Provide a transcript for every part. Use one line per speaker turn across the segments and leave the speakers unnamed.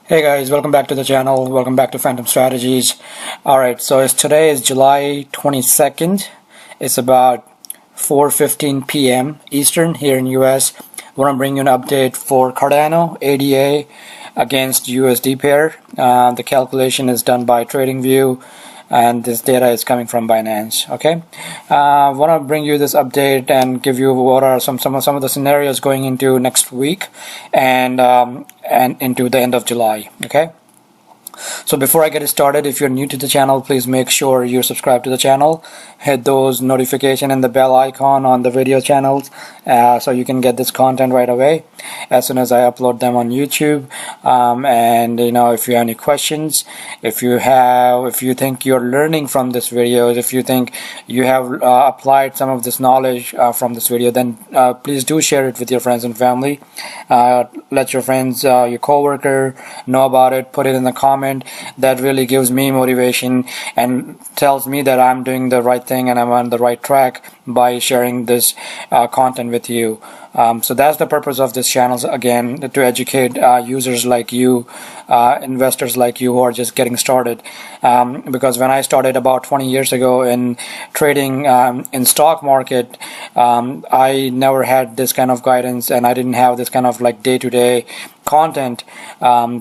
Hey guys, welcome back to the channel. Welcome back to Phantom Strategies. Alright, so today is July 22nd. It's about 4:15 p.m. Eastern here in US. I want to bring you an update for Cardano ADA against USD pair. The calculation is done by TradingView, and this data is coming from Binance. Okay, I want to bring you this update and give you what are some of the scenarios going into next week and into the end of July. Okay. So before I get started, if you're new to the channel, please make sure you subscribe to the channel. Hit those notification and the bell icon on the video channels so you can get this content right away as soon as I upload them on YouTube. And if you have any questions, if you think you're learning from this video, if you think you have applied some of this knowledge from this video, then please do share it with your friends and family. Let your friends, your coworker know about it. Put it in the comment. That really gives me motivation and tells me that I'm doing the right thing and I'm on the right track by sharing this content with you. So that's the purpose of this channel, again, to educate users like you, investors like you who are just getting started. Because when I started about 20 years ago in trading in stock market, I never had this kind of guidance, and I didn't have this kind of like day-to-day content.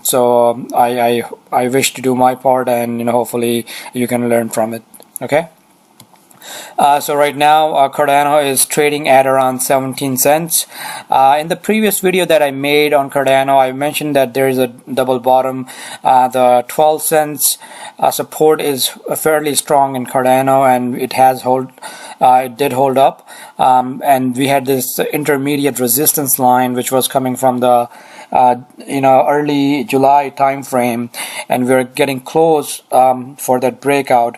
So I wish to do my part, and hopefully you can learn from it. Okay. So right now Cardano is trading at around 17 cents. In the previous video that I made on Cardano, I mentioned that there is a double bottom. The 12 cents support is fairly strong in Cardano, and it did hold up. And we had this intermediate resistance line which was coming from the early July time frame, and we're getting close for that breakout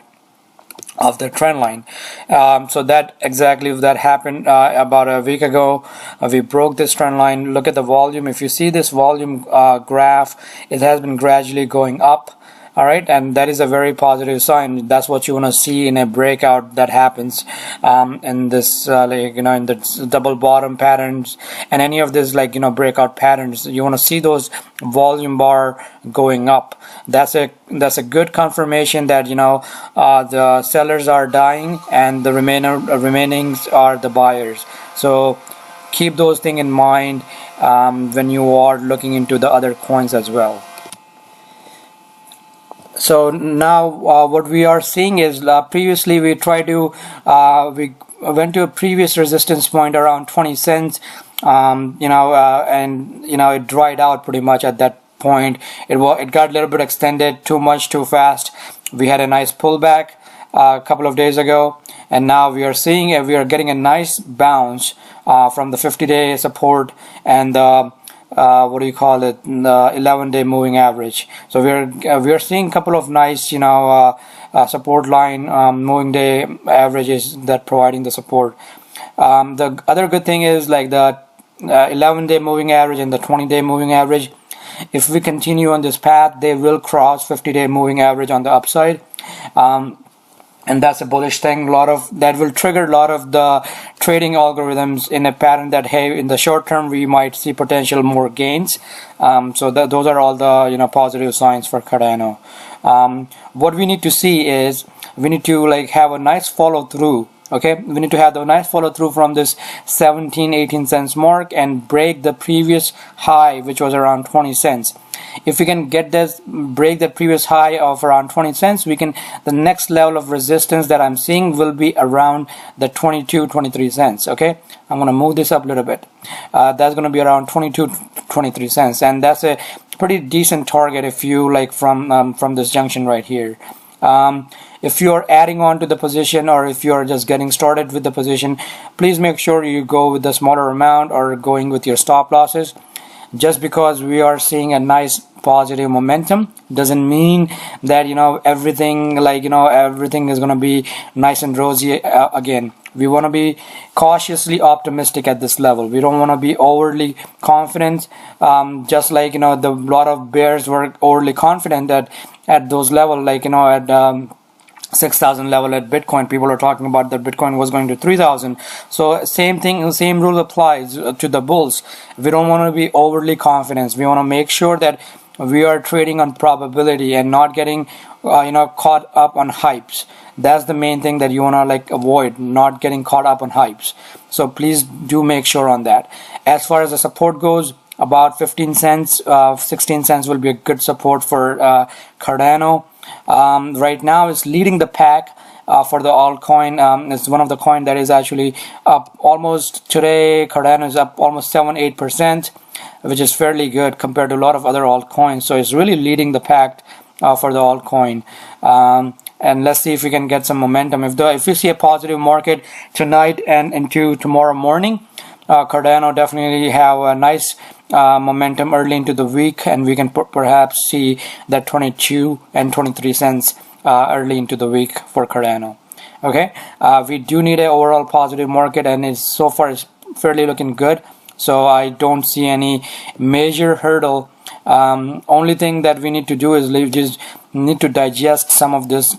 of the trend line. So that happened about a week ago. We broke this trend line. Look at the volume. If you see this volume graph, it has been gradually going up. All right, and that is a very positive sign. That's what you want to see in a breakout that happens in this in the double bottom patterns and any of this breakout patterns. You want to see those volume bar going up. That's a good confirmation that the sellers are dying and the remainings are the buyers. So keep those things in mind when you are looking into the other coins as well. So now what we are seeing is previously we went to a previous resistance point around 20 cents, and it dried out pretty much at that point. It got a little bit extended too much too fast. We had a nice pullback a couple of days ago, and now we are getting a nice bounce from the 50-day support and the the 11-day moving average. So we are seeing a couple of nice support line moving day averages that providing the support. The other good thing is like the 11-day moving average and the 20-day moving average. If we continue on this path, they will cross 50-day moving average on the upside. And that's a bullish thing. That will trigger a lot of the trading algorithms in a pattern that, hey, in the short term we might see potential more gains. So those are all the positive signs for Cardano. What we need to see is we need to have a nice follow through. Okay, we need to have the nice follow through from this 17-18 cents mark and break the previous high, which was around 20 cents. If we can break the previous high of around 20 cents, the next level of resistance that I'm seeing will be around the 22-23 cents. Okay, I'm gonna move this up a little bit. That's gonna be around 22-23 cents, and that's a pretty decent target if you from this junction right here. If you're adding on to the position, or if you're just getting started with the position, please make sure you go with the smaller amount or going with your stop losses. Just because we are seeing a nice positive momentum doesn't mean that everything is going to be nice and rosy again. We want to be cautiously optimistic at this level. We don't want to be overly confident, just like the lot of bears were overly confident at those levels, at 6,000 level at Bitcoin. People are talking about that Bitcoin was going to 3,000. So same thing, same rule applies to the bulls. We don't want to be overly confident. We want to make sure that we are trading on probability and not getting caught up on hypes. That's the main thing that you want to like avoid, not getting caught up on hypes. So please do make sure on that. As far as the support goes, about 15 cents, 16 cents will be a good support for Cardano. Right now it's leading the pack for the altcoin. It's one of the coin that is actually up almost today. Cardano is up almost 7-8%, which is fairly good compared to a lot of other altcoins. So it's really leading the pack for the altcoin. And let's see if we can get some momentum. If you see a positive market tonight and into tomorrow morning, Cardano definitely have a nice momentum early into the week, and we can perhaps see that 22 and 23 cents early into the week for Cardano. Okay, we do need an overall positive market, and it's so far it's fairly looking good. So I don't see any major hurdle. Only thing that we need to do is just need to digest some of this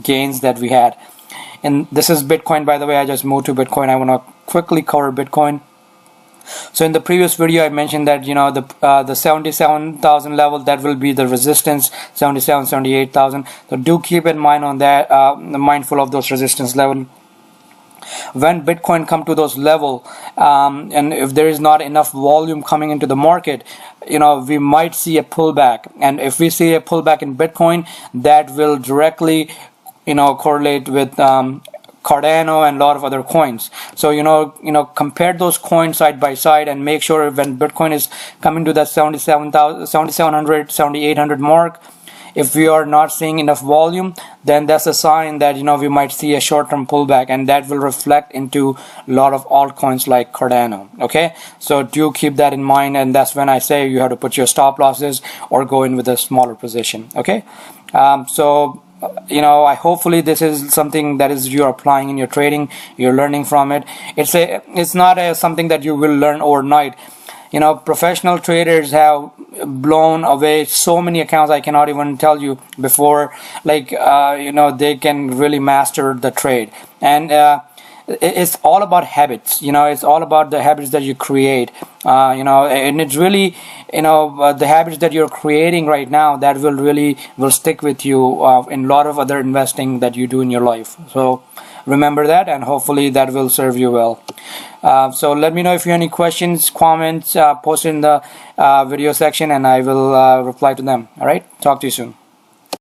gains that we had. And this is Bitcoin, by the way. I just moved to Bitcoin. I want to quickly cover Bitcoin. So in the previous video I mentioned that the 77,000 level, that will be the resistance, 77, 78,000. So do keep in mind on that, mindful of those resistance level. When Bitcoin come to those level, and if there is not enough volume coming into the market, we might see a pullback. And if we see a pullback in Bitcoin, that will directly correlate with Cardano and a lot of other coins. So compare those coins side by side and make sure when Bitcoin is coming to that 7,700, 7,800 mark, if we are not seeing enough volume, then that's a sign that we might see a short-term pullback, and that will reflect into a lot of altcoins like Cardano. Okay, so do keep that in mind, and that's when I say you have to put your stop losses or go in with a smaller position. Okay, so hopefully this is something that is you're applying in your trading, you're learning from it. It's not something that you will learn overnight. Professional traders have blown away so many accounts I cannot even tell you before, they can really master the trade. And it's all about habits. It's all about the habits that you create, and it's really the habits that you're creating right now that will stick with you in a lot of other investing that you do in your life. So remember that, and hopefully that will serve you well. So let me know if you have any questions, comments, post in the video section, and I will reply to them. All right, talk to you soon.